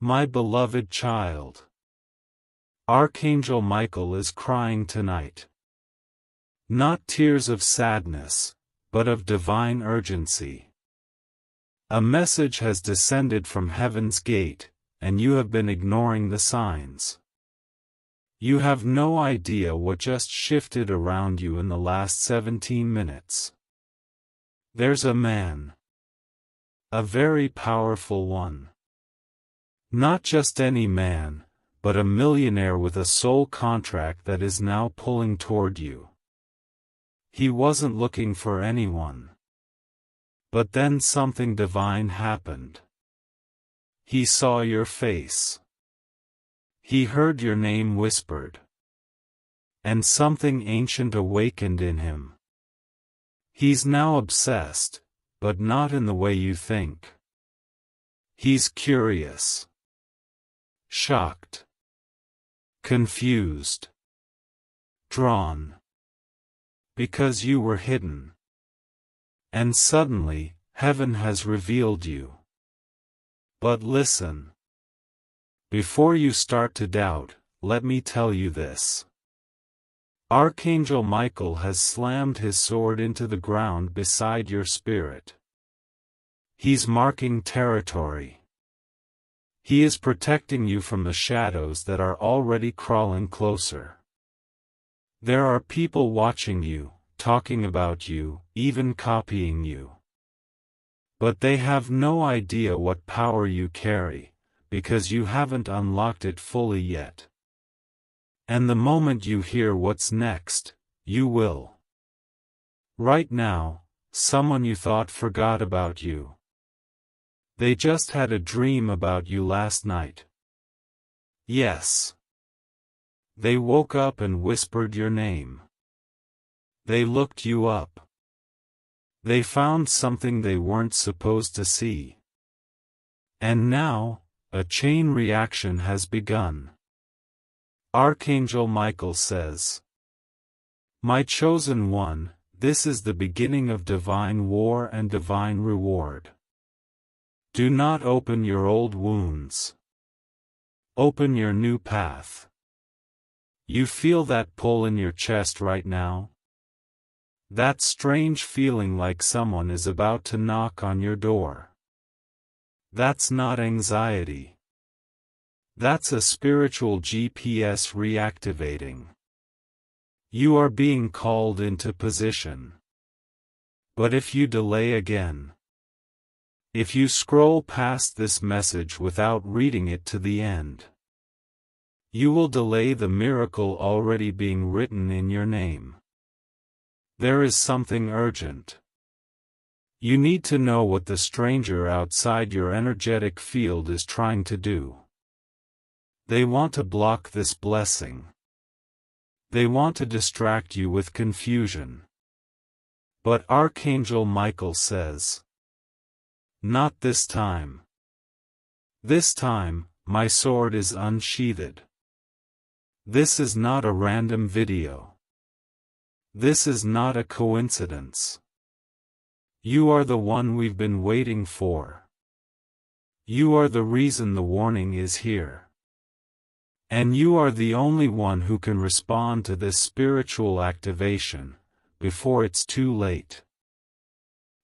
My beloved child, Archangel Michael is crying tonight. Not tears of sadness, but of divine urgency. A message has descended from heaven's gate, and you have been ignoring the signs. You have no idea what just shifted around you in the last 17 minutes. There's a man. A very powerful one. Not just any man, but a millionaire with a soul contract that is now pulling toward you. He wasn't looking for anyone. But then something divine happened. He saw your face. He heard your name whispered. And something ancient awakened in him. He's now obsessed, but not in the way you think. He's curious. Shocked. Confused. Drawn. Because you were hidden. And suddenly, heaven has revealed you. But listen. Before you start to doubt, let me tell you this. Archangel Michael has slammed his sword into the ground beside your spirit. He's marking territory. He is protecting you from the shadows that are already crawling closer. There are people watching you, talking about you, even copying you. But they have no idea what power you carry, because you haven't unlocked it fully yet. And the moment you hear what's next, you will. Right now, someone you thought forgot about you. They just had a dream about you last night. Yes. They woke up and whispered your name. They looked you up. They found something they weren't supposed to see. And now, a chain reaction has begun. Archangel Michael says, "My chosen one, this is the beginning of divine war and divine reward. Do not open your old wounds. Open your new path." You feel that pull in your chest right now? That strange feeling like someone is about to knock on your door. That's not anxiety. That's a spiritual GPS reactivating. You are being called into position. But if you delay again, if you scroll past this message without reading it to the end, you will delay the miracle already being written in your name. There is something urgent. You need to know what the stranger outside your energetic field is trying to do. They want to block this blessing. They want to distract you with confusion. But Archangel Michael says, "Not this time. This time, my sword is unsheathed. This is not a random video. This is not a coincidence. You are the one we've been waiting for. You are the reason the warning is here. And you are the only one who can respond to this spiritual activation, before it's too late.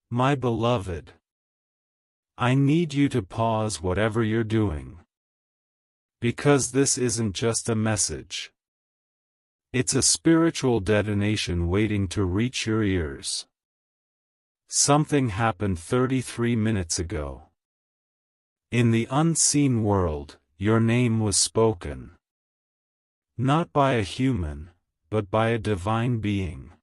My beloved, I need you to pause whatever you're doing. Because this isn't just a message. It's a spiritual detonation waiting to reach your ears. Something happened 33 minutes ago. In the unseen world, your name was spoken. Not by a human, but by a divine being.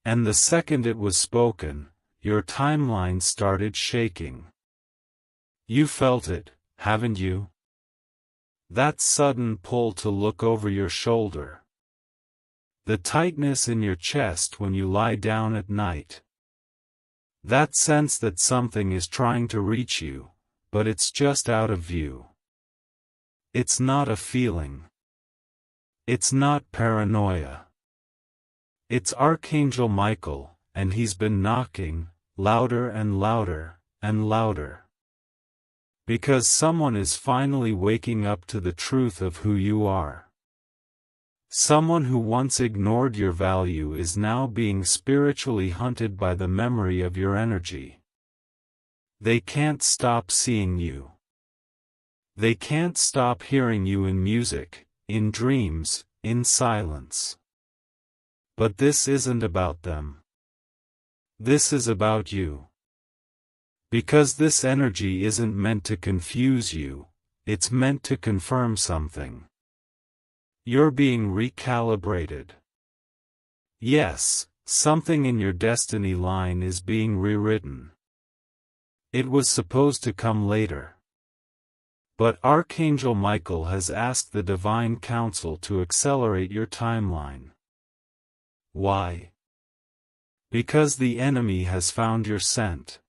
And the second it was spoken, your timeline started shaking. You felt it, haven't you? That sudden pull to look over your shoulder. The tightness in your chest when you lie down at night. That sense that something is trying to reach you, but it's just out of view. It's not a feeling. It's not paranoia. It's Archangel Michael, and he's been knocking, louder and louder, and louder. Because someone is finally waking up to the truth of who you are. Someone who once ignored your value is now being spiritually hunted by the memory of your energy. They can't stop seeing you. They can't stop hearing you in music, in dreams, in silence. But this isn't about them. This is about you. Because this energy isn't meant to confuse you, it's meant to confirm something. You're being recalibrated. Yes, something in your destiny line is being rewritten. It was supposed to come later. But Archangel Michael has asked the Divine Council to accelerate your timeline. Why? Because the enemy has found your scent.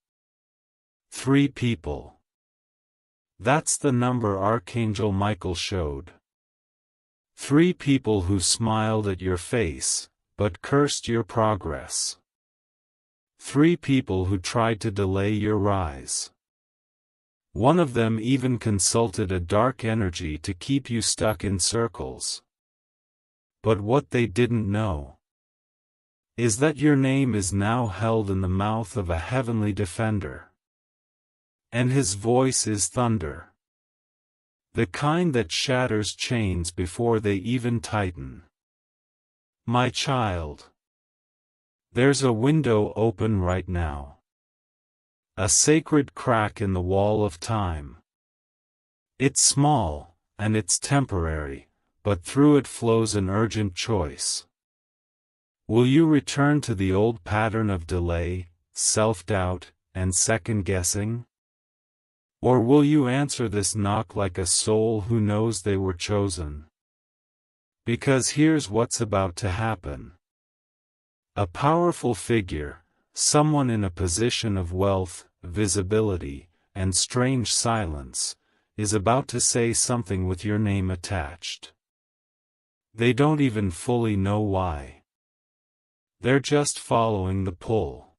3 people. That's the number Archangel Michael showed. 3 people who smiled at your face, but cursed your progress. 3 people who tried to delay your rise. One of them even consulted a dark energy to keep you stuck in circles. But what they didn't know is that your name is now held in the mouth of a heavenly defender. And his voice is thunder. The kind that shatters chains before they even tighten. My child. There's a window open right now. A sacred crack in the wall of time. It's small, and it's temporary, but through it flows an urgent choice. Will you return to the old pattern of delay, self-doubt, and second-guessing? Or will you answer this knock like a soul who knows they were chosen? Because here's what's about to happen. A powerful figure, someone in a position of wealth, visibility, and strange silence, is about to say something with your name attached. They don't even fully know why. They're just following the pull.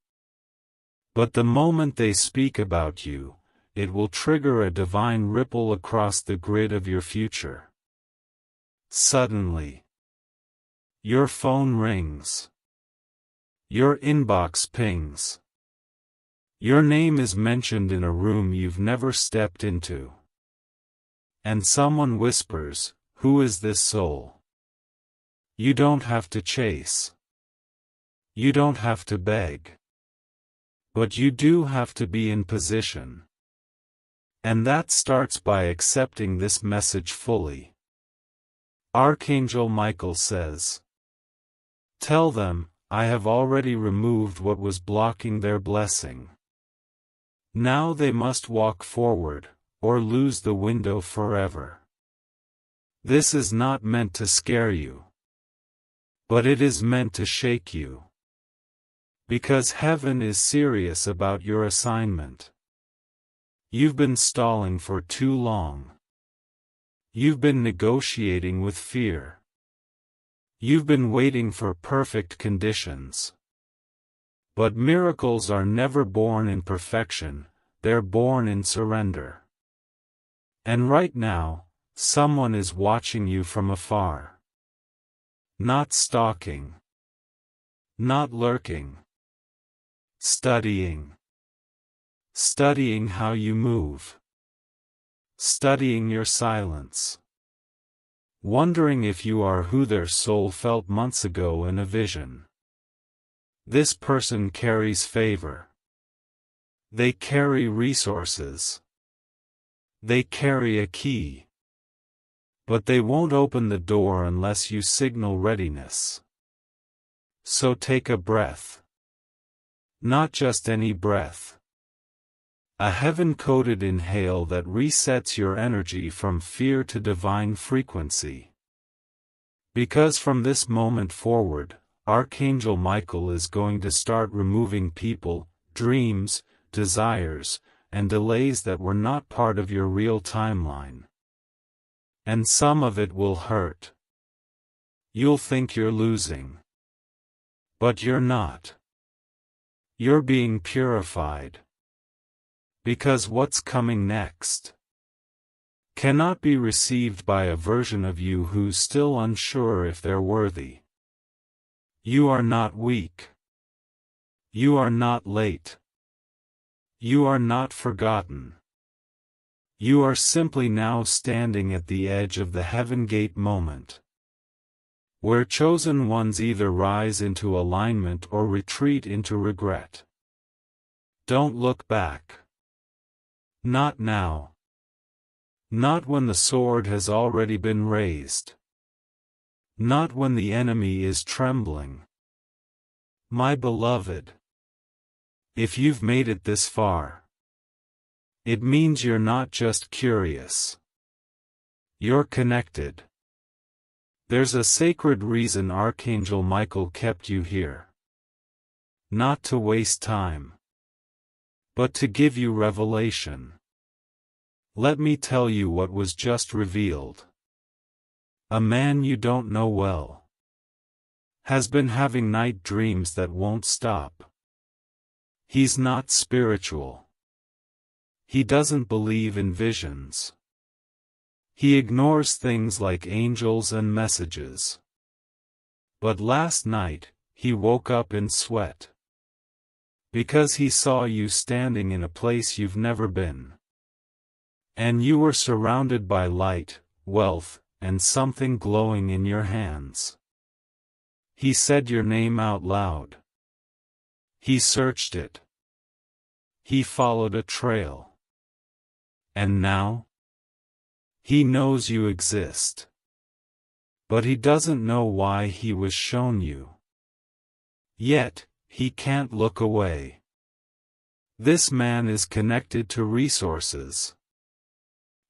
But the moment they speak about you, it will trigger a divine ripple across the grid of your future. Suddenly, your phone rings. Your inbox pings. Your name is mentioned in a room you've never stepped into. And someone whispers, "Who is this soul?" You don't have to chase. You don't have to beg. But you do have to be in position. And that starts by accepting this message fully. Archangel Michael says, "Tell them, I have already removed what was blocking their blessing. Now they must walk forward, or lose the window forever." This is not meant to scare you. But it is meant to shake you. Because heaven is serious about your assignment. You've been stalling for too long. You've been negotiating with fear. You've been waiting for perfect conditions. But miracles are never born in perfection, they're born in surrender. And right now, someone is watching you from afar. Not stalking. Not lurking. Studying. Studying how you move. Studying your silence. Wondering if you are who their soul felt months ago in a vision. This person carries favor. They carry resources. They carry a key. But they won't open the door unless you signal readiness. So take a breath. Not just any breath. A heaven-coded inhale that resets your energy from fear to divine frequency. Because from this moment forward, Archangel Michael is going to start removing people, dreams, desires, and delays that were not part of your real timeline. And some of it will hurt. You'll think you're losing. But you're not. You're being purified. Because what's coming next cannot be received by a version of you who's still unsure if they're worthy. You are not weak. You are not late. You are not forgotten. You are simply now standing at the edge of the heaven gate moment, where chosen ones either rise into alignment or retreat into regret. Don't look back. Not now. Not when the sword has already been raised. Not when the enemy is trembling. My beloved, if you've made it this far, it means you're not just curious. You're connected. There's a sacred reason Archangel Michael kept you here. Not to waste time, but to give you revelation. Let me tell you what was just revealed. A man you don't know well has been having night dreams that won't stop. He's not spiritual. He doesn't believe in visions. He ignores things like angels and messages. But last night, he woke up in sweat. Because he saw you standing in a place you've never been. And you were surrounded by light, wealth, and something glowing in your hands. He said your name out loud. He searched it. He followed a trail. And now? He knows you exist. But he doesn't know why he was shown you. Yet, he can't look away. This man is connected to resources.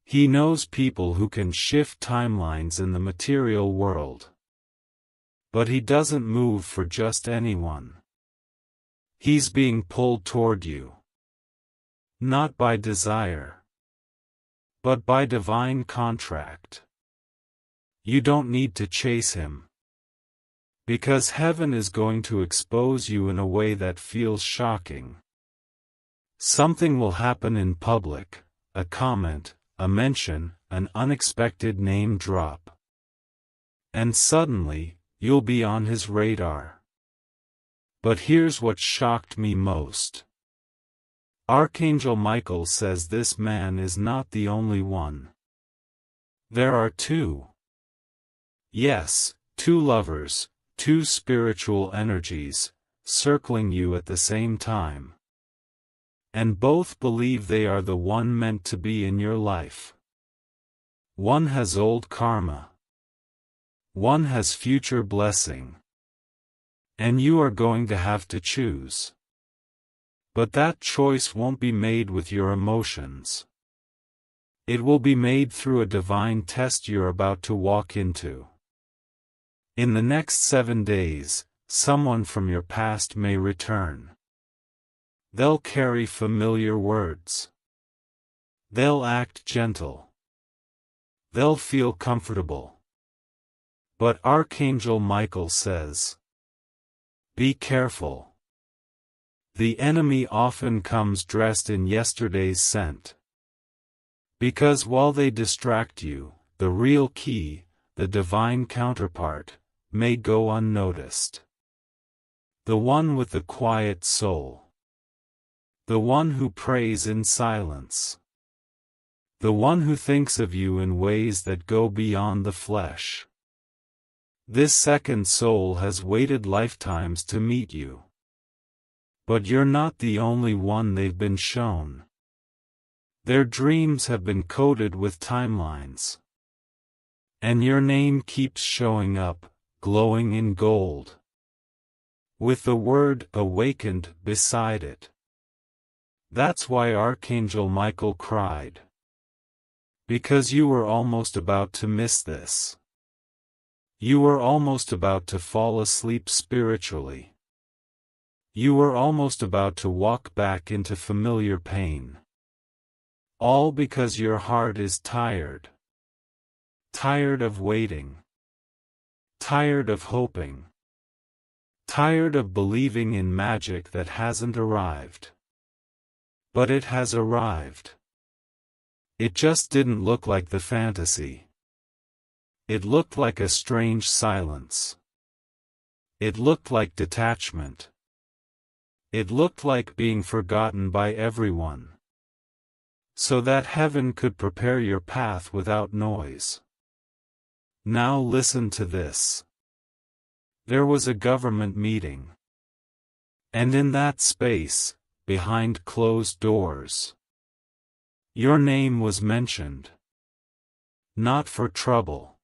He knows people who can shift timelines in the material world. But he doesn't move for just anyone. He's being pulled toward you. Not by desire, but by divine contract. You don't need to chase him. Because heaven is going to expose you in a way that feels shocking. Something will happen in public, a comment, a mention, an unexpected name drop. And suddenly, you'll be on his radar. But here's what shocked me most. Archangel Michael says this man is not the only one. There are two. Yes, two lovers, two spiritual energies, circling you at the same time. And both believe they are the one meant to be in your life. One has old karma. One has future blessing. And you are going to have to choose. But that choice won't be made with your emotions. It will be made through a divine test you're about to walk into. In the next 7 days, someone from your past may return. They'll carry familiar words. They'll act gentle. They'll feel comfortable. But Archangel Michael says, be careful. The enemy often comes dressed in yesterday's scent. Because while they distract you, the real key, the divine counterpart, may go unnoticed. The one with the quiet soul. The one who prays in silence. The one who thinks of you in ways that go beyond the flesh. This second soul has waited lifetimes to meet you. But you're not the only one they've been shown. Their dreams have been coded with timelines. And your name keeps showing up, glowing in gold. With the word awakened beside it. That's why Archangel Michael cried. Because you were almost about to miss this. You were almost about to fall asleep spiritually. You were almost about to walk back into familiar pain. All because your heart is tired. Tired of waiting. Tired of hoping. Tired of believing in magic that hasn't arrived. But it has arrived. It just didn't look like the fantasy. It looked like a strange silence. It looked like detachment. It looked like being forgotten by everyone. So that heaven could prepare your path without noise. Now listen to this. There was a government meeting. And in that space, behind closed doors, your name was mentioned. Not for trouble.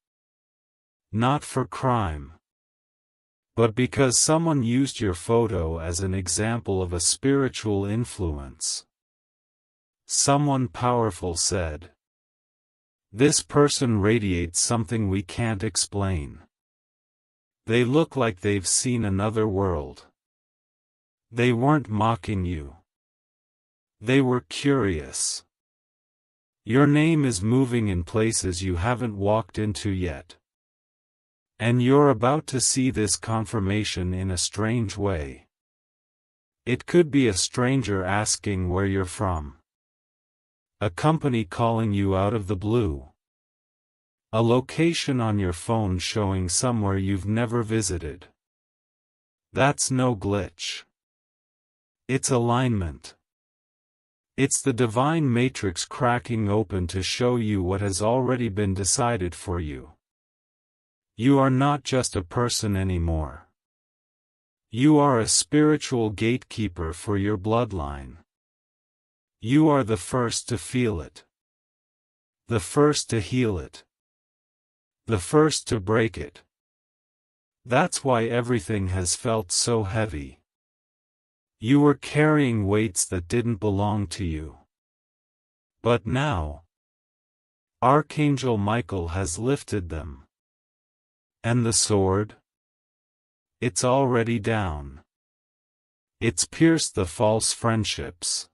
Not for crime. But because someone used your photo as an example of a spiritual influence. Someone powerful said, "This person radiates something we can't explain. They look like they've seen another world." They weren't mocking you. They were curious. Your name is moving in places you haven't walked into yet. And you're about to see this confirmation in a strange way. It could be a stranger asking where you're from. A company calling you out of the blue. A location on your phone showing somewhere you've never visited. That's no glitch. It's alignment. It's the divine matrix cracking open to show you what has already been decided for you. You are not just a person anymore. You are a spiritual gatekeeper for your bloodline. You are the first to feel it. The first to heal it. The first to break it. That's why everything has felt so heavy. You were carrying weights that didn't belong to you. But now, Archangel Michael has lifted them. And the sword? It's already down. It's pierced the false friendships.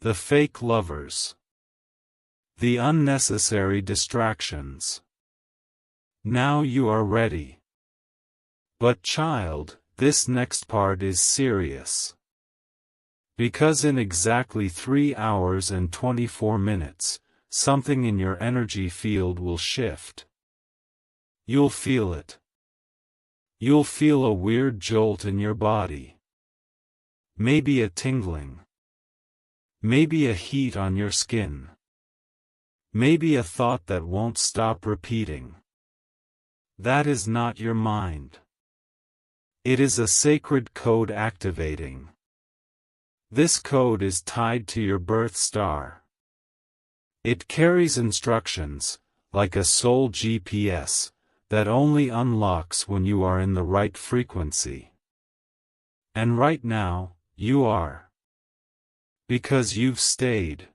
The fake lovers. The unnecessary distractions. Now you are ready. But child, this next part is serious. Because in exactly 3 hours and 24 minutes, something in your energy field will shift. You'll feel it. You'll feel a weird jolt in your body. Maybe a tingling. Maybe a heat on your skin. Maybe a thought that won't stop repeating. That is not your mind. It is a sacred code activating. This code is tied to your birth star. It carries instructions, like a soul GPS, that only unlocks when you are in the right frequency. And right now, you are. Because you've stayed.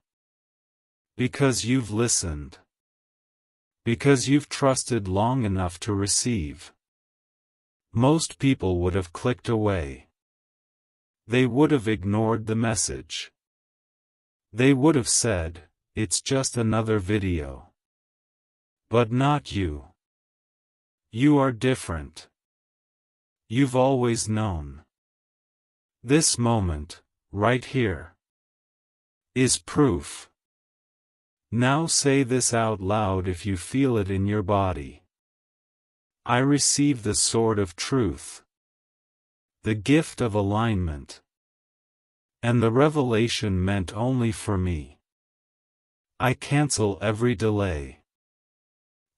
Because you've listened. Because you've trusted long enough to receive. Most people would have clicked away. They would have ignored the message. They would have said, "It's just another video." But not you. You are different. You've always known. This moment, right here, is proof. Now say this out loud if you feel it in your body. I receive the sword of truth. The gift of alignment. And the revelation meant only for me. I cancel every delay.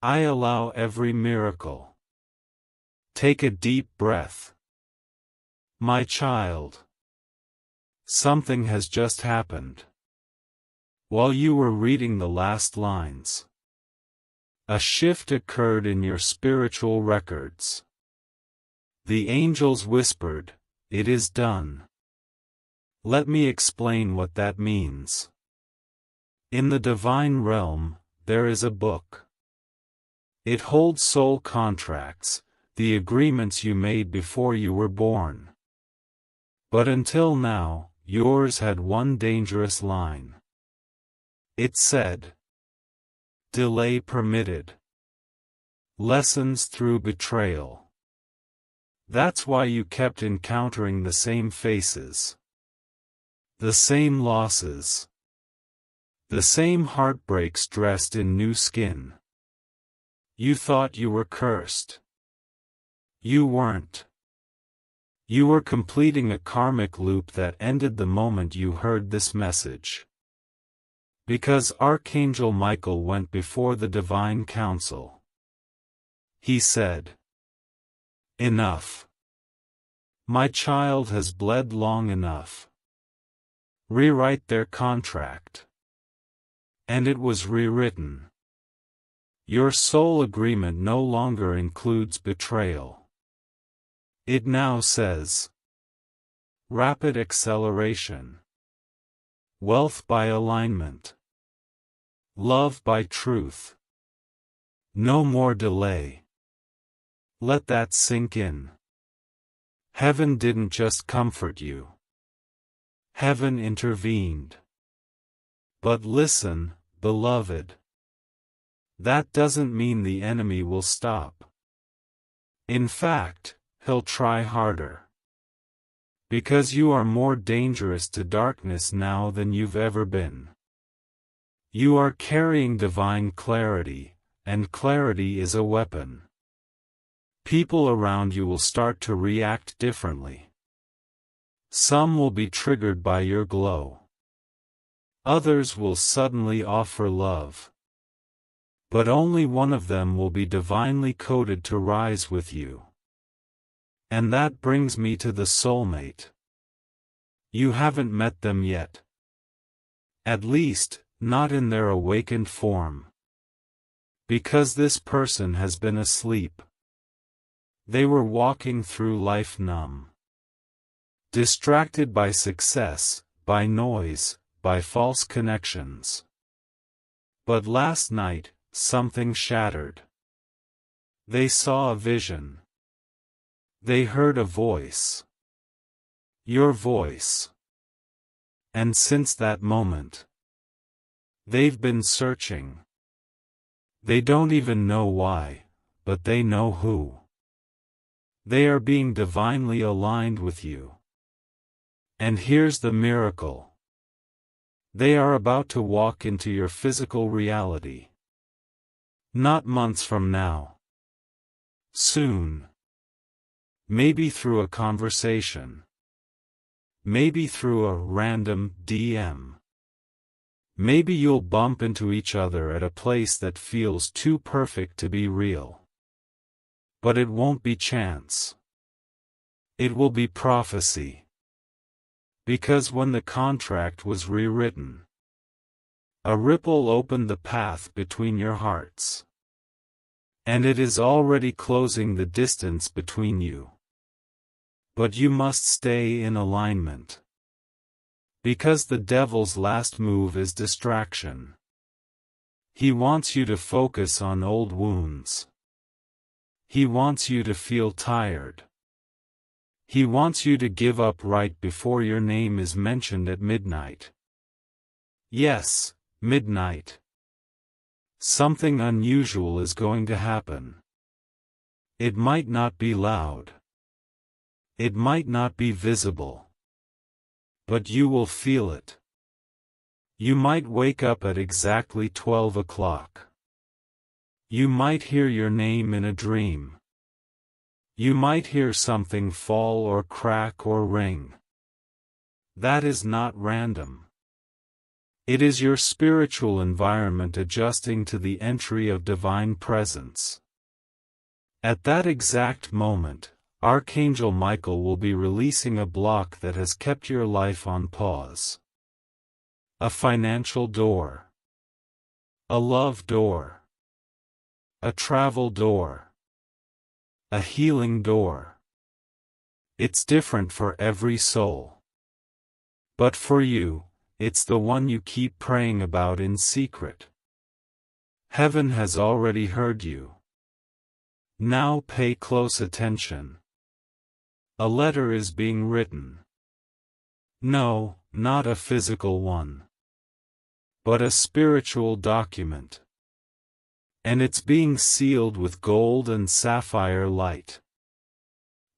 I allow every miracle. Take a deep breath. My child. Something has just happened. While you were reading the last lines, a shift occurred in your spiritual records. The angels whispered, "It is done." Let me explain what that means. In the divine realm, there is a book. It holds soul contracts, the agreements you made before you were born. But until now, yours had one dangerous line. It said, "Delay permitted. Lessons through betrayal." That's why you kept encountering the same faces. The same losses. The same heartbreaks dressed in new skin. You thought you were cursed. You weren't. You were completing a karmic loop that ended the moment you heard this message. Because Archangel Michael went before the Divine Council. He said, "Enough. My child has bled long enough. Rewrite their contract." And it was rewritten. Your soul agreement no longer includes betrayal. It now says, rapid acceleration. Wealth by alignment. Love by truth. No more delay. Let that sink in. Heaven didn't just comfort you. Heaven intervened. But listen, beloved. That doesn't mean the enemy will stop. In fact, he'll try harder. Because you are more dangerous to darkness now than you've ever been. You are carrying divine clarity, and clarity is a weapon. People around you will start to react differently. Some will be triggered by your glow. Others will suddenly offer love. But only one of them will be divinely coded to rise with you. And that brings me to the soulmate. You haven't met them yet. At least, not in their awakened form. Because this person has been asleep. They were walking through life numb. Distracted by success, by noise, by false connections. But last night, something shattered. They saw a vision. They heard a voice. Your voice. And since that moment, they've been searching. They don't even know why, but they know who. They are being divinely aligned with you. And here's the miracle. They are about to walk into your physical reality. Not months from now. Soon. Maybe through a conversation. Maybe through a random DM. Maybe you'll bump into each other at a place that feels too perfect to be real. But it won't be chance. It will be prophecy. Because when the contract was rewritten, a ripple opened the path between your hearts. And it is already closing the distance between you. But you must stay in alignment. Because the devil's last move is distraction. He wants you to focus on old wounds. He wants you to feel tired. He wants you to give up right before your name is mentioned at midnight. Yes, midnight. Something unusual is going to happen. It might not be loud. It might not be visible. But you will feel it. You might wake up at exactly 12 o'clock. You might hear your name in a dream. You might hear something fall or crack or ring. That is not random. It is your spiritual environment adjusting to the entry of divine presence. At that exact moment, Archangel Michael will be releasing a block that has kept your life on pause. A financial door. A love door. A travel door. A healing door. It's different for every soul. But for you, it's the one you keep praying about in secret. Heaven has already heard you. Now pay close attention. A letter is being written. No, not a physical one. But a spiritual document. And it's being sealed with gold and sapphire light.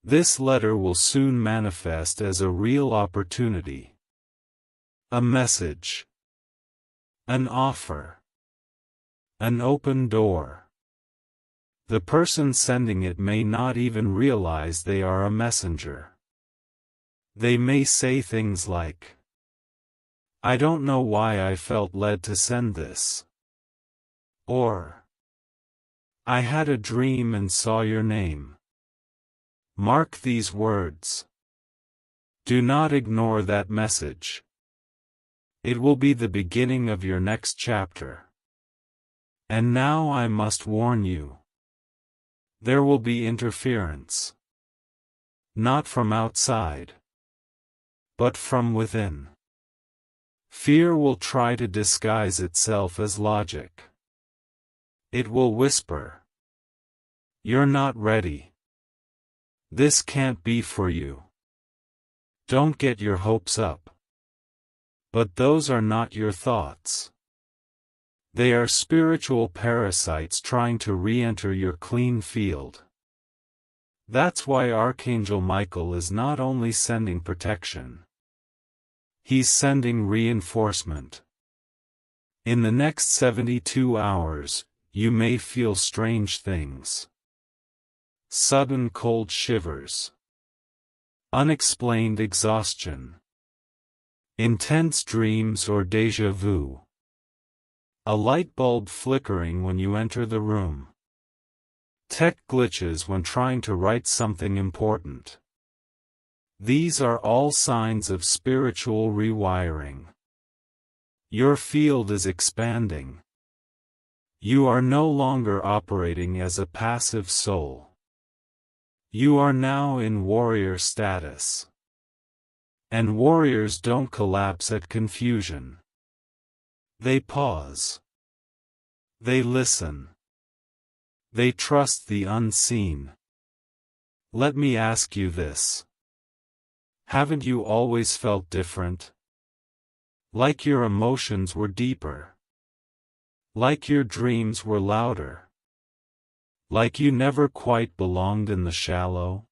This letter will soon manifest as a real opportunity. A message. An offer. An open door. The person sending it may not even realize they are a messenger. They may say things like, "I don't know why I felt led to send this." Or, "I had a dream and saw your name." Mark these words. Do not ignore that message. It will be the beginning of your next chapter. And now I must warn you. There will be interference. Not from outside, but from within. Fear will try to disguise itself as logic. It will whisper, "You're not ready. This can't be for you. Don't get your hopes up." But those are not your thoughts. They are spiritual parasites trying to re-enter your clean field. That's why Archangel Michael is not only sending protection. He's sending reinforcement. In the next 72 hours, you may feel strange things. Sudden cold shivers. Unexplained exhaustion. Intense dreams or déjà vu. A light bulb flickering when you enter the room. Tech glitches when trying to write something important. These are all signs of spiritual rewiring. Your field is expanding. You are no longer operating as a passive soul. You are now in warrior status. And warriors don't collapse at confusion. They pause. They listen. They trust the unseen. Let me ask you this. Haven't you always felt different? Like your emotions were deeper. Like your dreams were louder. Like you never quite belonged in the shallow?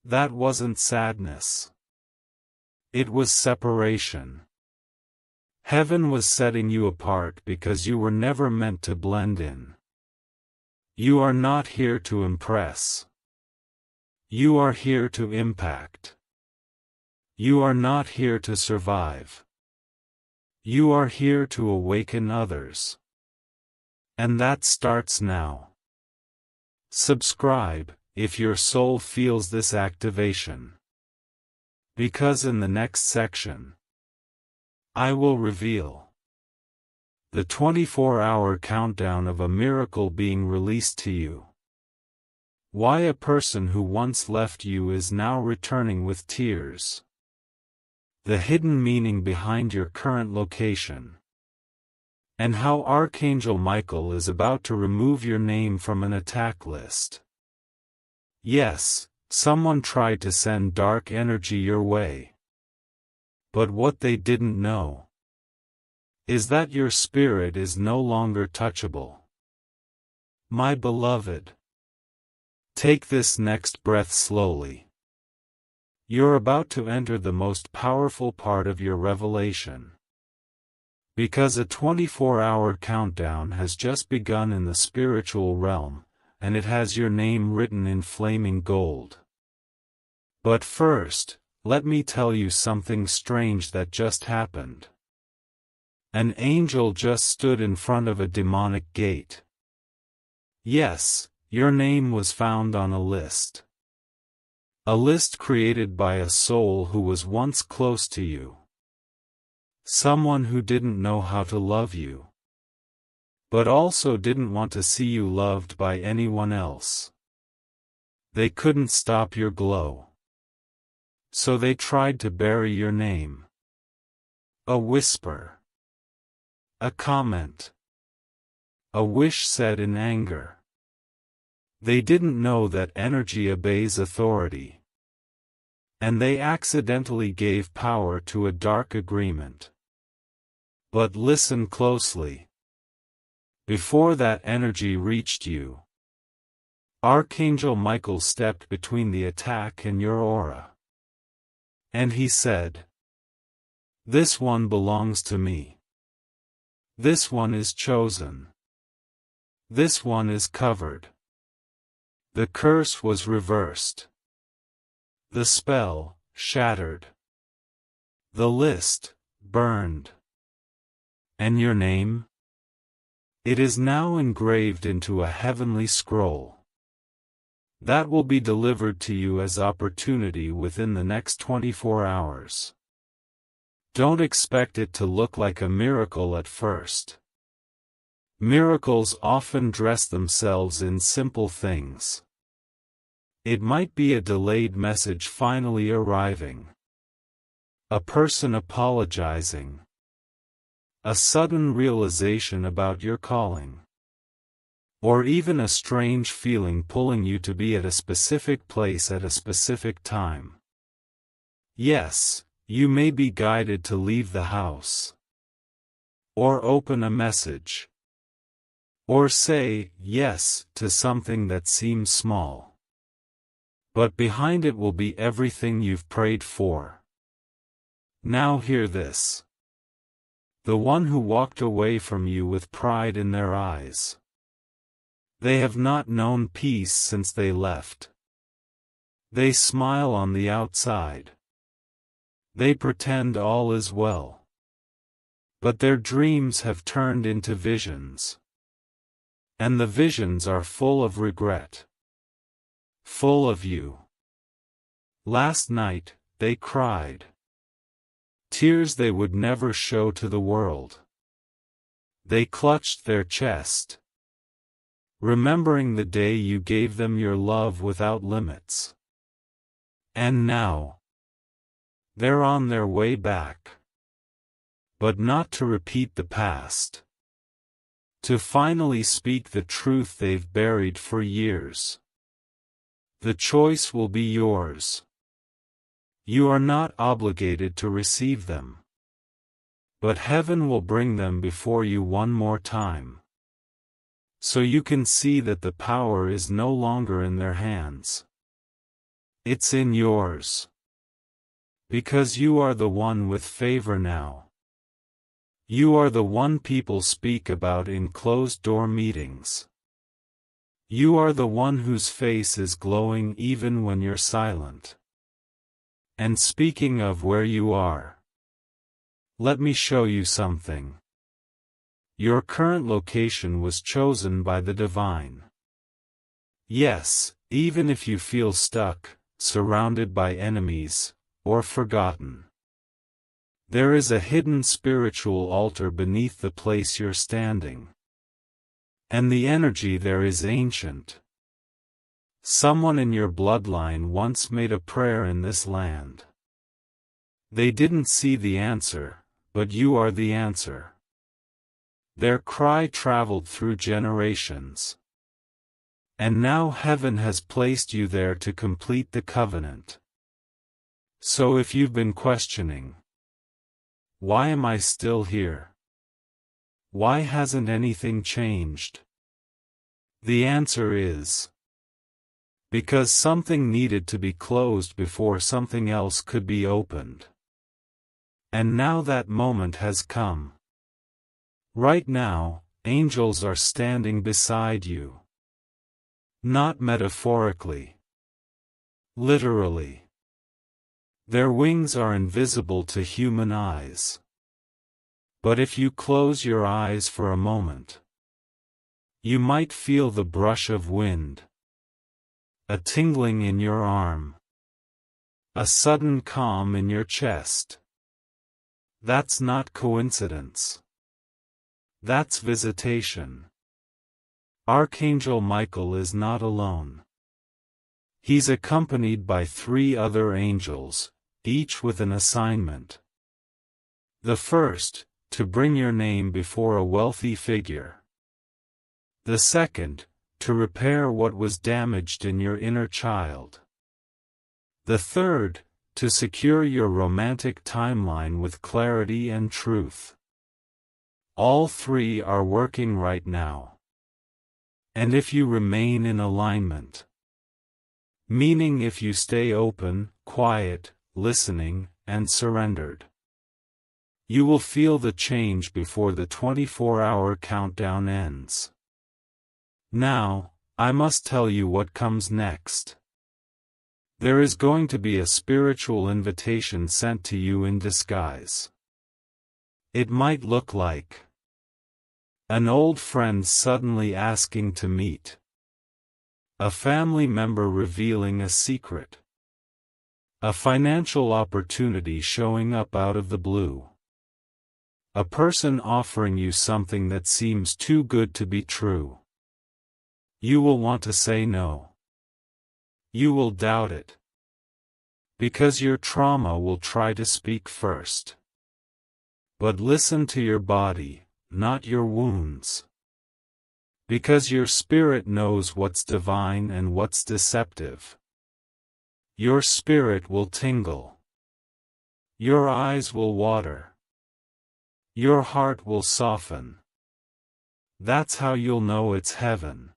That wasn't sadness. It was separation. Heaven was setting you apart because you were never meant to blend in. You are not here to impress. You are here to impact. You are not here to survive. You are here to awaken others. And that starts now. Subscribe, if your soul feels this activation. Because in the next section, I will reveal the 24-hour countdown of a miracle being released to you. Why a person who once left you is now returning with tears. The hidden meaning behind your current location. And how Archangel Michael is about to remove your name from an attack list. Yes, someone tried to send dark energy your way. But what they didn't know is that your spirit is no longer touchable. My beloved, take this next breath slowly. You're about to enter the most powerful part of your revelation. Because a 24-hour countdown has just begun in the spiritual realm, and it has your name written in flaming gold. But first, let me tell you something strange that just happened. An angel just stood in front of a demonic gate. Yes, your name was found on a list. A list created by a soul who was once close to you. Someone who didn't know how to love you. But also didn't want to see you loved by anyone else. They couldn't stop your glow. So they tried to bury your name. A whisper. A comment. A wish said in anger. They didn't know that energy obeys authority. And they accidentally gave power to a dark agreement. But listen closely. Before that energy reached you, Archangel Michael stepped between the attack and your aura. And he said, "This one belongs to me. This one is chosen. This one is covered. The curse was reversed. The spell, shattered. The list, burned. And your name? It is now engraved into a heavenly scroll. That will be delivered to you as opportunity within the next 24 hours. Don't expect it to look like a miracle at first. Miracles often dress themselves in simple things. It might be a delayed message finally arriving. A person apologizing. A sudden realization about your calling. Or even a strange feeling pulling you to be at a specific place at a specific time. Yes, you may be guided to leave the house. Or open a message. Or say yes to something that seems small. But behind it will be everything you've prayed for. Now hear this. The one who walked away from you with pride in their eyes. They have not known peace since they left. They smile on the outside. They pretend all is well. But their dreams have turned into visions. And the visions are full of regret. Full of you. Last night, they cried. Tears they would never show to the world. They clutched their chest. Remembering the day you gave them your love without limits. And now, they're on their way back. But not to repeat the past. To finally speak the truth they've buried for years. The choice will be yours. You are not obligated to receive them. But heaven will bring them before you one more time. So you can see that the power is no longer in their hands. It's in yours. Because you are the one with favor now. You are the one people speak about in closed-door meetings. You are the one whose face is glowing even when you're silent. And speaking of where you are, let me show you something. Your current location was chosen by the divine. Yes, even if you feel stuck, surrounded by enemies, or forgotten. There is a hidden spiritual altar beneath the place you're standing. And the energy there is ancient. Someone in your bloodline once made a prayer in this land. They didn't see the answer, but you are the answer. Their cry traveled through generations. And now heaven has placed you there to complete the covenant. So if you've been questioning, why am I still here? Why hasn't anything changed? The answer is, because something needed to be closed before something else could be opened. And now that moment has come. Right now, angels are standing beside you. Not metaphorically. Literally. Their wings are invisible to human eyes. But if you close your eyes for a moment, you might feel the brush of wind. A tingling in your arm. A sudden calm in your chest. That's not coincidence. That's visitation. Archangel Michael is not alone. He's accompanied by 3 other angels, each with an assignment. The first, to bring your name before a wealthy figure. The second, to repair what was damaged in your inner child. The third, to secure your romantic timeline with clarity and truth. All 3 are working right now. And if you remain in alignment, meaning if you stay open, quiet, listening, and surrendered, You will feel the change before the 24-hour countdown ends. Now, I must tell you what comes next. There is going to be a spiritual invitation sent to you in disguise. It might look like an old friend suddenly asking to meet, a family member revealing a secret, a financial opportunity showing up out of the blue, a person offering you something that seems too good to be true. You will want to say no. You will doubt it, because your trauma will try to speak first. But listen to your body, not your wounds. Because your spirit knows what's divine and what's deceptive. Your spirit will tingle. Your eyes will water. Your heart will soften. That's how you'll know it's heaven.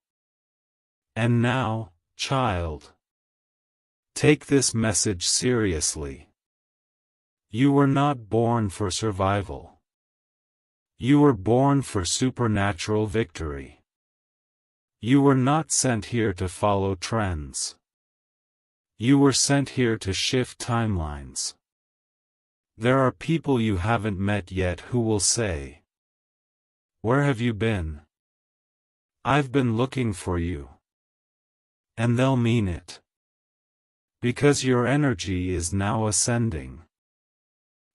And now, child, take this message seriously. You were not born for survival. You were born for supernatural victory. You were not sent here to follow trends. You were sent here to shift timelines. There are people you haven't met yet who will say, "Where have you been? I've been looking for you." And they'll mean it. Because your energy is now ascending.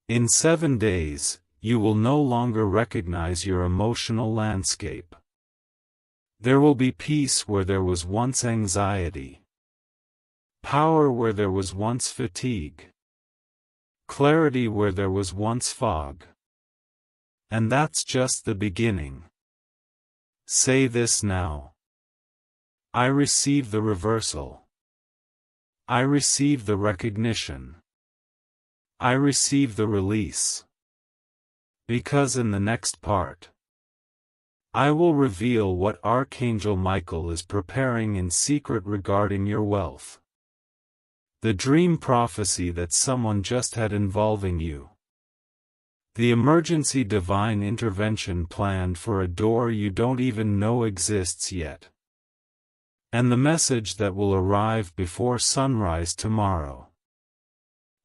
In 7 days, you will no longer recognize your emotional landscape. There will be peace where there was once anxiety. Power where there was once fatigue. Clarity where there was once fog. And that's just the beginning. Say this now. I receive the reversal. I receive the recognition. I receive the release. Because in the next part, I will reveal what Archangel Michael is preparing in secret regarding your wealth. The dream prophecy that someone just had involving you. The emergency divine intervention planned for a door you don't even know exists yet. And the message that will arrive before sunrise tomorrow.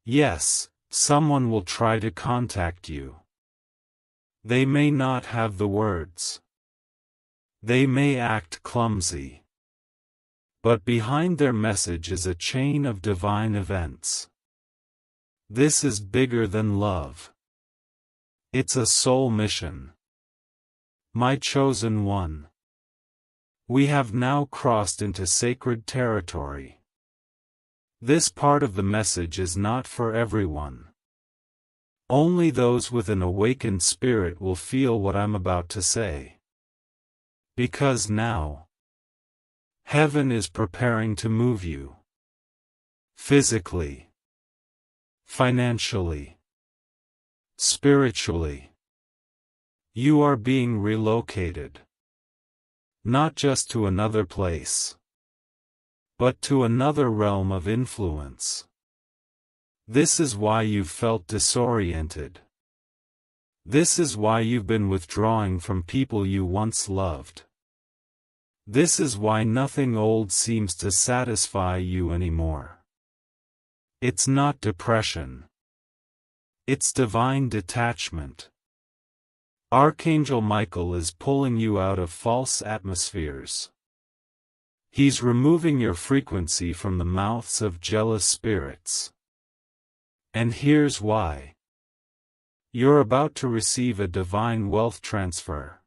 Yes, someone will try to contact you. They may not have the words. They may act clumsy. But behind their message is a chain of divine events. This is bigger than love. It's a soul mission. My chosen one. We have now crossed into sacred territory. This part of the message is not for everyone. Only those with an awakened spirit will feel what I'm about to say. Because now, heaven is preparing to move you. Physically, financially, spiritually. You are being relocated. Not just to another place, but to another realm of influence. This is why you've felt disoriented. This is why you've been withdrawing from people you once loved. This is why nothing old seems to satisfy you anymore. It's not depression. It's divine detachment. Archangel Michael is pulling you out of false atmospheres. He's removing your frequency from the mouths of jealous spirits. And here's why. You're about to receive a divine wealth transfer.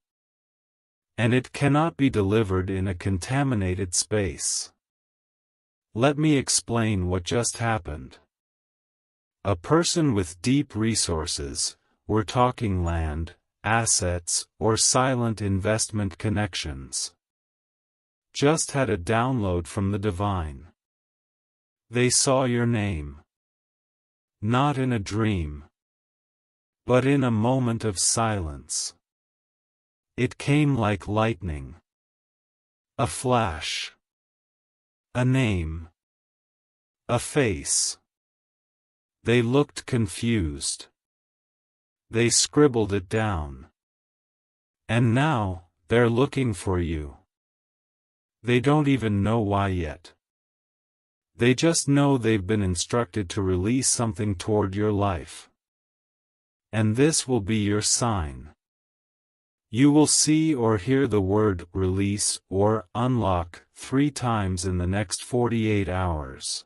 And it cannot be delivered in a contaminated space. Let me explain what just happened. A person with deep resources, we're talking land, assets, or silent investment connections, just had a download from the divine. They saw your name. Not in a dream, but in a moment of silence. It came like lightning. A flash. A name. A face. They looked confused. They scribbled it down. And now, they're looking for you. They don't even know why yet. They just know they've been instructed to release something toward your life. And this will be your sign. You will see or hear the word release or unlock 3 times in the next 48 hours.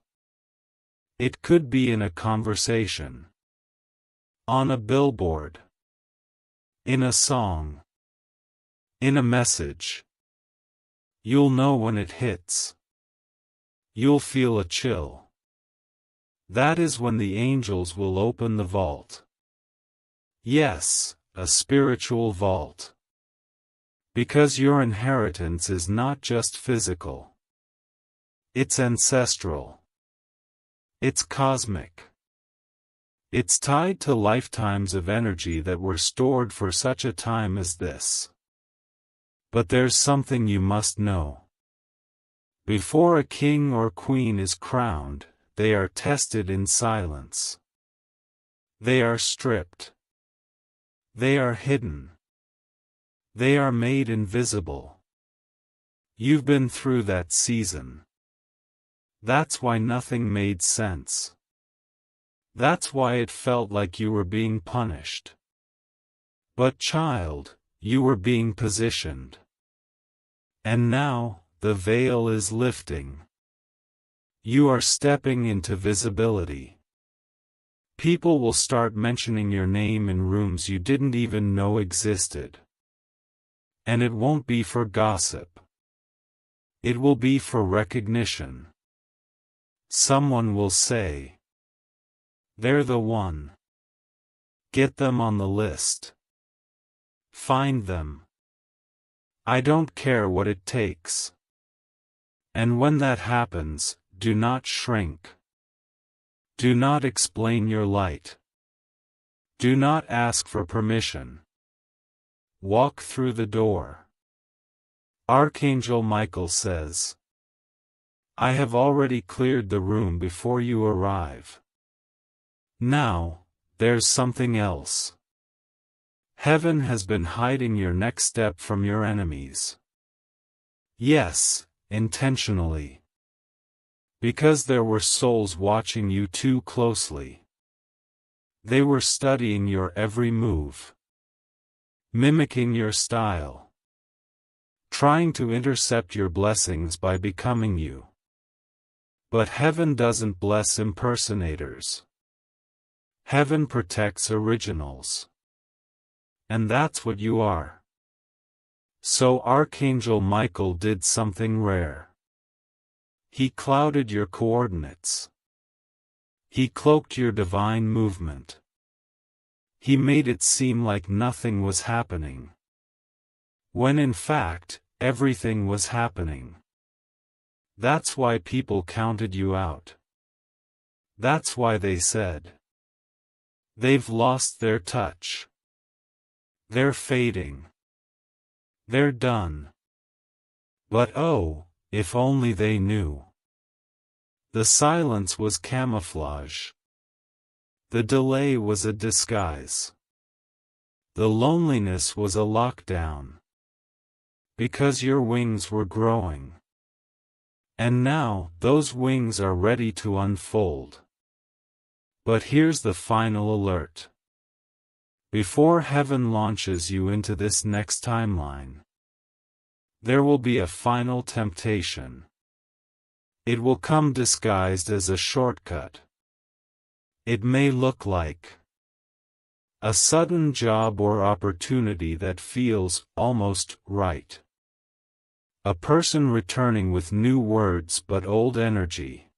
It could be in a conversation, on a billboard, in a song, in a message. You'll know when it hits. You'll feel a chill. That is when the angels will open the vault. Yes, a spiritual vault. Because your inheritance is not just physical. It's ancestral. It's cosmic. It's tied to lifetimes of energy that were stored for such a time as this. But there's something you must know. Before a king or queen is crowned, they are tested in silence. They are stripped. They are hidden. They are made invisible. You've been through that season. That's why nothing made sense. That's why it felt like you were being punished. But child, you were being positioned. And now, the veil is lifting. You are stepping into visibility. People will start mentioning your name in rooms you didn't even know existed. And it won't be for gossip. It will be for recognition. Someone will say, "They're the one. Get them on the list. Find them. I don't care what it takes." And when that happens, do not shrink. Do not explain your light. Do not ask for permission. Walk through the door. Archangel Michael says, "I have already cleared the room before you arrive. Now, there's something else. Heaven has been hiding your next step from your enemies. Yes, intentionally. Because there were souls watching you too closely. They were studying your every move. Mimicking your style. Trying to intercept your blessings by becoming you. But heaven doesn't bless impersonators. Heaven protects originals. And that's what you are. So Archangel Michael did something rare. He clouded your coordinates. He cloaked your divine movement. He made it seem like nothing was happening. When in fact, everything was happening. That's why people counted you out. That's why they said, "They've lost their touch. They're fading. They're done." But oh, if only they knew. The silence was camouflage. The delay was a disguise. The loneliness was a lockdown. Because your wings were growing. And now, those wings are ready to unfold. But here's the final alert. Before heaven launches you into this next timeline, there will be a final temptation. It will come disguised as a shortcut. It may look like a sudden job or opportunity that feels almost right. A person returning with new words but old energy.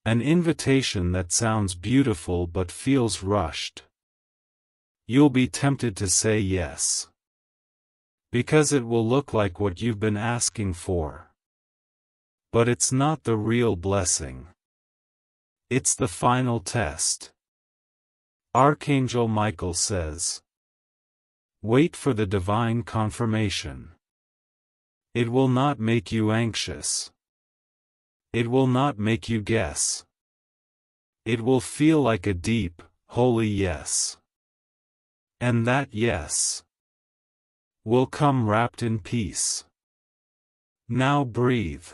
An invitation that sounds beautiful but feels rushed. You'll be tempted to say yes. Because it will look like what you've been asking for. But it's not the real blessing. It's the final test. Archangel Michael says, "Wait for the divine confirmation. It will not make you anxious. It will not make you guess. It will feel like a deep, holy yes. And that yes will come wrapped in peace. Now breathe.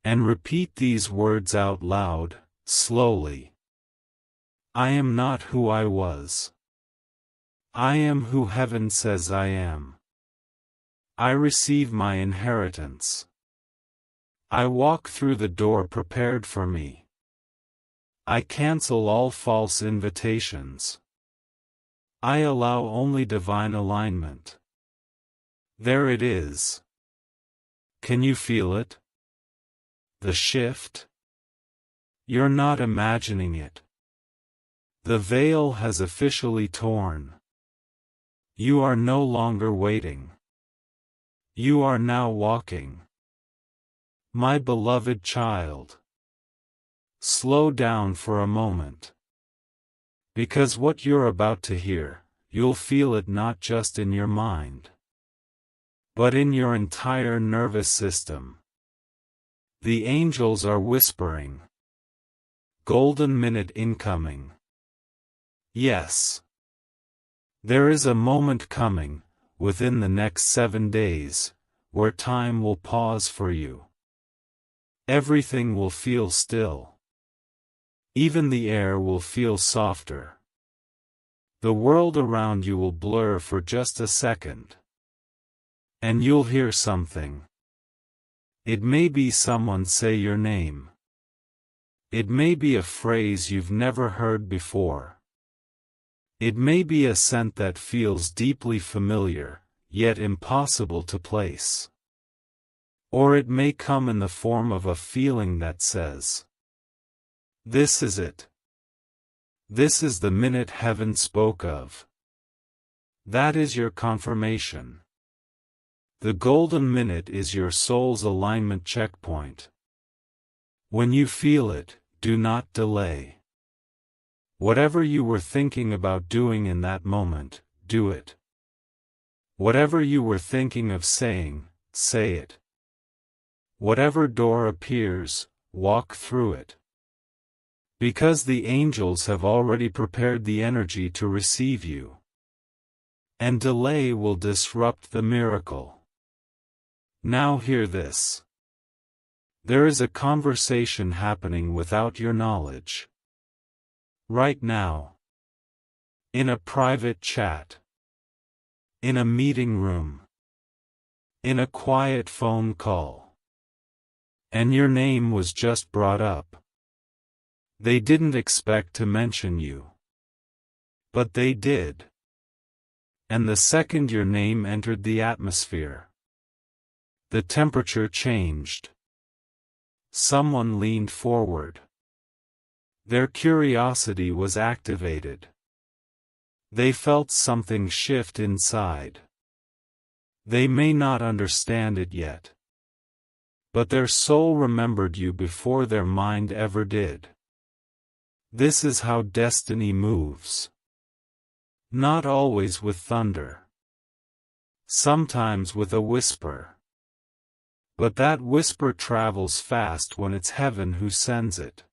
And repeat these words out loud, slowly. I am not who I was. I am who heaven says I am. I receive my inheritance. I walk through the door prepared for me. I cancel all false invitations. I allow only divine alignment. There it is. Can you feel it? The shift? You're not imagining it. The veil has officially torn. You are no longer waiting. You are now walking. My beloved child. Slow down for a moment. Because what you're about to hear, you'll feel it not just in your mind, but in your entire nervous system. The angels are whispering. Golden minute incoming. Yes. There is a moment coming, within the next 7 days, where time will pause for you. Everything will feel still. Even the air will feel softer. The world around you will blur for just a second. And you'll hear something. It may be someone say your name. It may be a phrase you've never heard before. It may be a scent that feels deeply familiar, yet impossible to place. Or it may come in the form of a feeling that says, "This is it. This is the minute heaven spoke of." That is your confirmation. The golden minute is your soul's alignment checkpoint. When you feel it, do not delay. Whatever you were thinking about doing in that moment, do it. Whatever you were thinking of saying, say it. Whatever door appears, walk through it. Because the angels have already prepared the energy to receive you. And delay will disrupt the miracle. Now hear this. There is a conversation happening without your knowledge. Right now. In a private chat. In a meeting room. In a quiet phone call. And your name was just brought up. They didn't expect to mention you. But they did. And the second your name entered the atmosphere, the temperature changed. Someone leaned forward. Their curiosity was activated. They felt something shift inside. They may not understand it yet. But their soul remembered you before their mind ever did. This is how destiny moves. Not always with thunder. Sometimes with a whisper. But that whisper travels fast when it's heaven who sends it.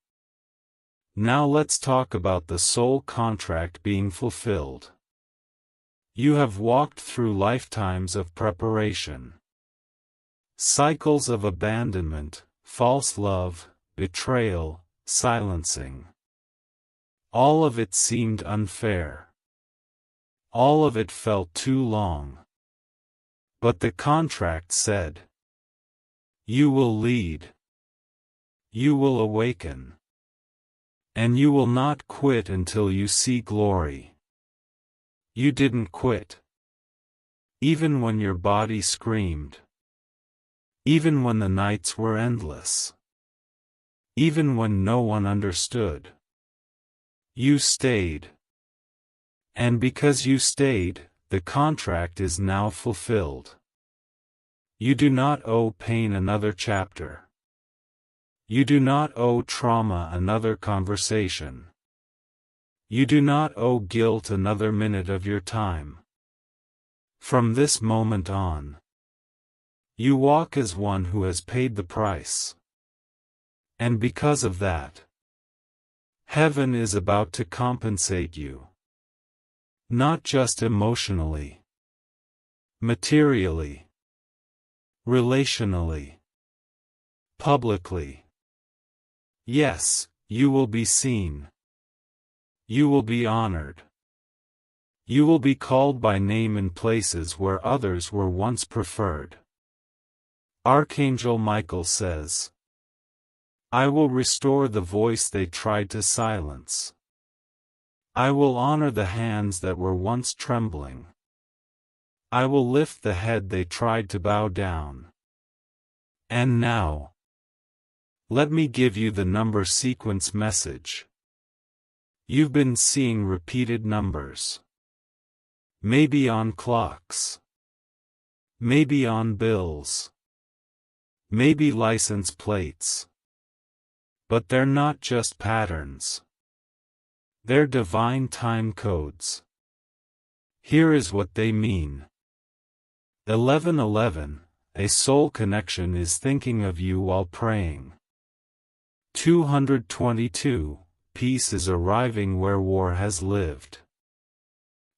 Now let's talk about the soul contract being fulfilled. You have walked through lifetimes of preparation. Cycles of abandonment, false love, betrayal, silencing. All of it seemed unfair. All of it felt too long. But the contract said, you will lead. You will awaken. And you will not quit until you see glory. You didn't quit. Even when your body screamed. Even when the nights were endless. Even when no one understood. You stayed. And because you stayed, the contract is now fulfilled. You do not owe pain another chapter. You do not owe trauma another conversation. You do not owe guilt another minute of your time. From this moment on, you walk as one who has paid the price. And because of that, heaven is about to compensate you. Not just emotionally. Materially. Relationally. Publicly. Yes, you will be seen. You will be honored. You will be called by name in places where others were once preferred. Archangel Michael says, I will restore the voice they tried to silence. I will honor the hands that were once trembling. I will lift the head they tried to bow down. And now, let me give you the number sequence message. You've been seeing repeated numbers. Maybe on clocks. Maybe on bills. Maybe license plates. But they're not just patterns. They're divine time codes. Here is what they mean. 1111, a soul connection is thinking of you while praying. 222, peace is arriving where war has lived.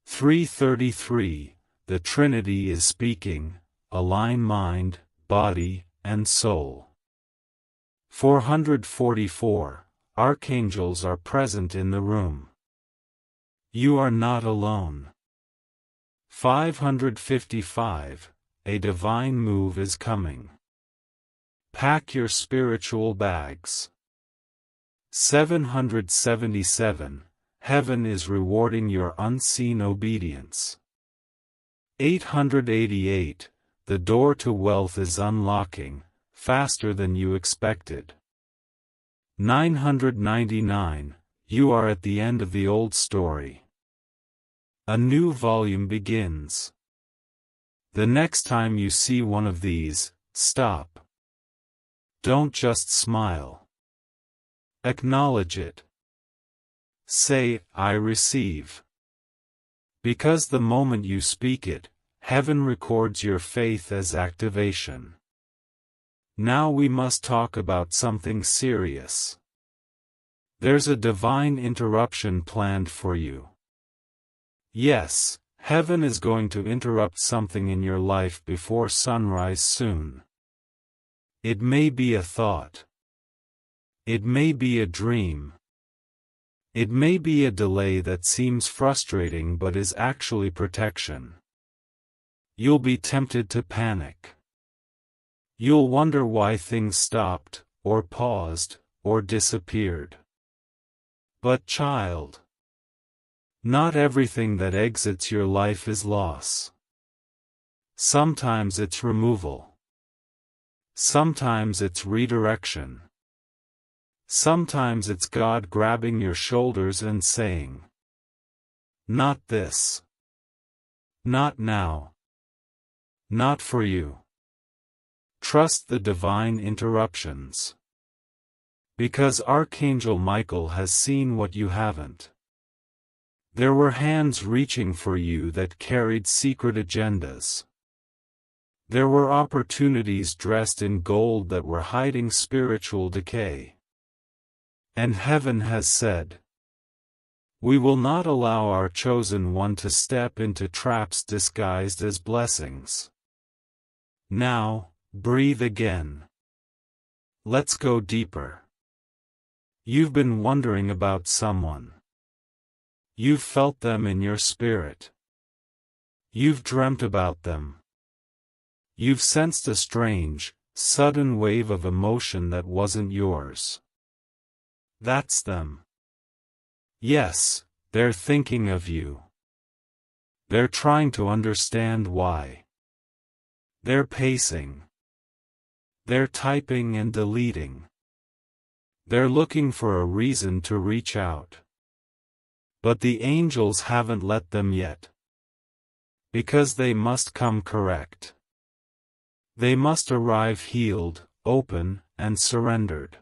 333, the Trinity is speaking, align mind, body, and soul. 444, archangels are present in the room. You are not alone. 555, a divine move is coming. Pack your spiritual bags. 777, heaven is rewarding your unseen obedience. 888, the door to wealth is unlocking, faster than you expected. 999, you are at the end of the old story. A new volume begins. The next time you see one of these, stop. Don't just smile. Acknowledge it. Say, I receive. Because the moment you speak it, heaven records your faith as activation. Now we must talk about something serious. There's a divine interruption planned for you. Yes, heaven is going to interrupt something in your life before sunrise soon. It may be a thought. It may be a dream. It may be a delay that seems frustrating but is actually protection. You'll be tempted to panic. You'll wonder why things stopped, or paused, or disappeared. But child, not everything that exits your life is loss. Sometimes it's removal. Sometimes it's redirection. Sometimes it's God grabbing your shoulders and saying, not this. Not now. Not for you. Trust the divine interruptions. Because Archangel Michael has seen what you haven't. There were hands reaching for you that carried secret agendas. There were opportunities dressed in gold that were hiding spiritual decay. And heaven has said, we will not allow our chosen one to step into traps disguised as blessings. Now, breathe again. Let's go deeper. You've been wondering about someone. You've felt them in your spirit. You've dreamt about them. You've sensed a strange, sudden wave of emotion that wasn't yours. That's them. Yes, they're thinking of you. They're trying to understand why. They're pacing. They're typing and deleting. They're looking for a reason to reach out. But the angels haven't let them yet. Because they must come correct. They must arrive healed, open, and surrendered.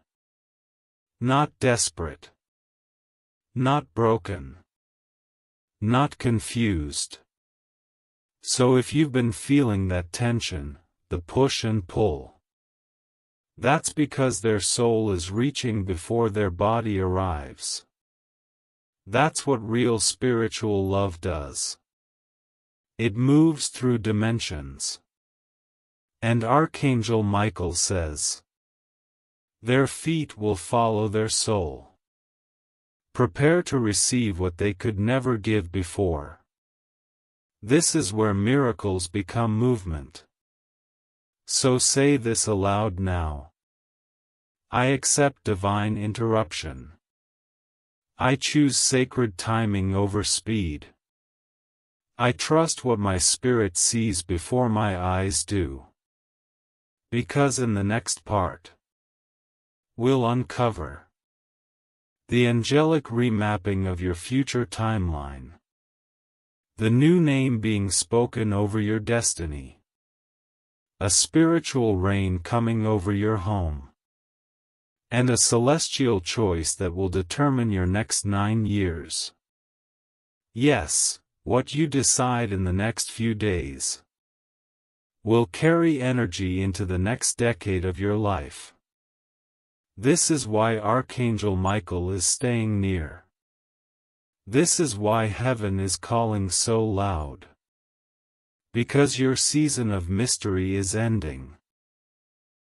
Not desperate. Not broken. Not confused. So if you've been feeling that tension, the push and pull, that's because their soul is reaching before their body arrives. That's what real spiritual love does. It moves through dimensions. And Archangel Michael says, their feet will follow their soul. Prepare to receive what they could never give before. This is where miracles become movement. So say this aloud now. I accept divine interruption. I choose sacred timing over speed. I trust what my spirit sees before my eyes do. Because in the next part, we'll uncover the angelic remapping of your future timeline. The new name being spoken over your destiny. A spiritual rain coming over your home. And a celestial choice that will determine your next 9 years. Yes, what you decide in the next few days will carry energy into the next decade of your life. This is why Archangel Michael is staying near. This is why heaven is calling so loud. Because your season of mystery is ending.